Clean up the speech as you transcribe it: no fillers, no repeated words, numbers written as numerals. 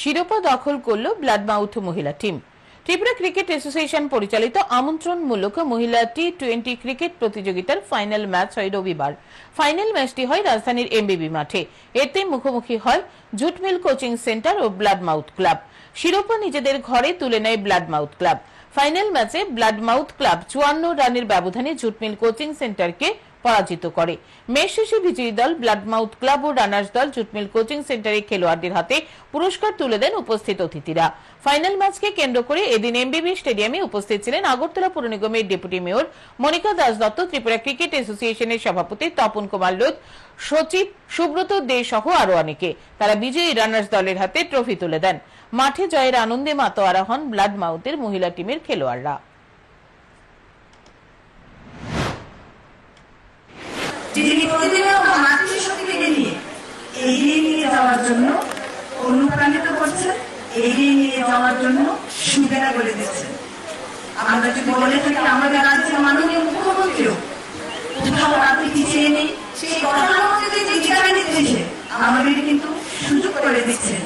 শিরোপা দখল করল ব্লাডমাউথ মহিলা টিম। ত্রিপুরা ক্রিকেট অ্যাসোসিয়েশন পরিচালিত আমন্ত্রণমূলক মহিলা টি-20 ক্রিকেট প্রতিযোগিতার ফাইনাল ম্যাচ হয় রবিবার। ফাইনাল ম্যাচটি হয় রাজধানীর এমবিবি মাঠে। এতে মুখোমুখি হয় জুট মিল কোচিং সেন্টার ও ব্লাডমাউথ ক্লাব। শিরোপা নিজেদের ঘরে তুলে নেয় ব্লাডমাউথ ক্লাব। ফাইনাল ম্যাচে ব্লাডমাউথ ক্লাব 54 রানের ব্যবধানে জুট মিল কোচিং সেন্টারকে পরাজিত করে। ম্যাচ শেষে বিজয়ী দল ব্লাডমাউথ ক্লাব ও রানার্স দল জুটমিল কোচিং সেন্টারের খেলোয়াড়দের হাতে পুরস্কার তুলে দেন উপস্থিত অতিথিরা। ফাইনাল ম্যাচকে কেন্দ্র করে এদিন এমবিবি স্টেডিয়ামে উপস্থিত ছিলেন আগরতলা পুর নিগমের deputy mayor Monika Das Dutta, Tripura cricket অ্যাসোসিয়েশনের সভাপতি তপন কুমার লোধ, সচিব সুব্রত দে সহ আরো অনেকে। তারা বিজয়ী রানার্স দলের হাতে ট্রফি তুলে দেন। মাঠে জয়ের আনন্দে মাতোয়ারা হন ব্লাডমাউথের মহিলা টিমের খেলোয়াড়রা। যিনি প্রতিদিনের মাতৃশক্তিকে নিয়ে এগিয়ে নিয়ে যাওয়ার জন্য অনুপ্রাণিত করছেন, এগিয়ে নিয়ে যাওয়ার জন্য সুবিধা করে দিচ্ছেন। আমরা যদি বলে থাকি আমাদের রাজ্যের মাননীয় মুখ্যমন্ত্রীও কোথাও আপনি পিছিয়ে নেই, সেই কথার মধ্যে যে জায়গা নিচ্ছে আমাদের কিন্তু সুযোগ করে দিচ্ছেন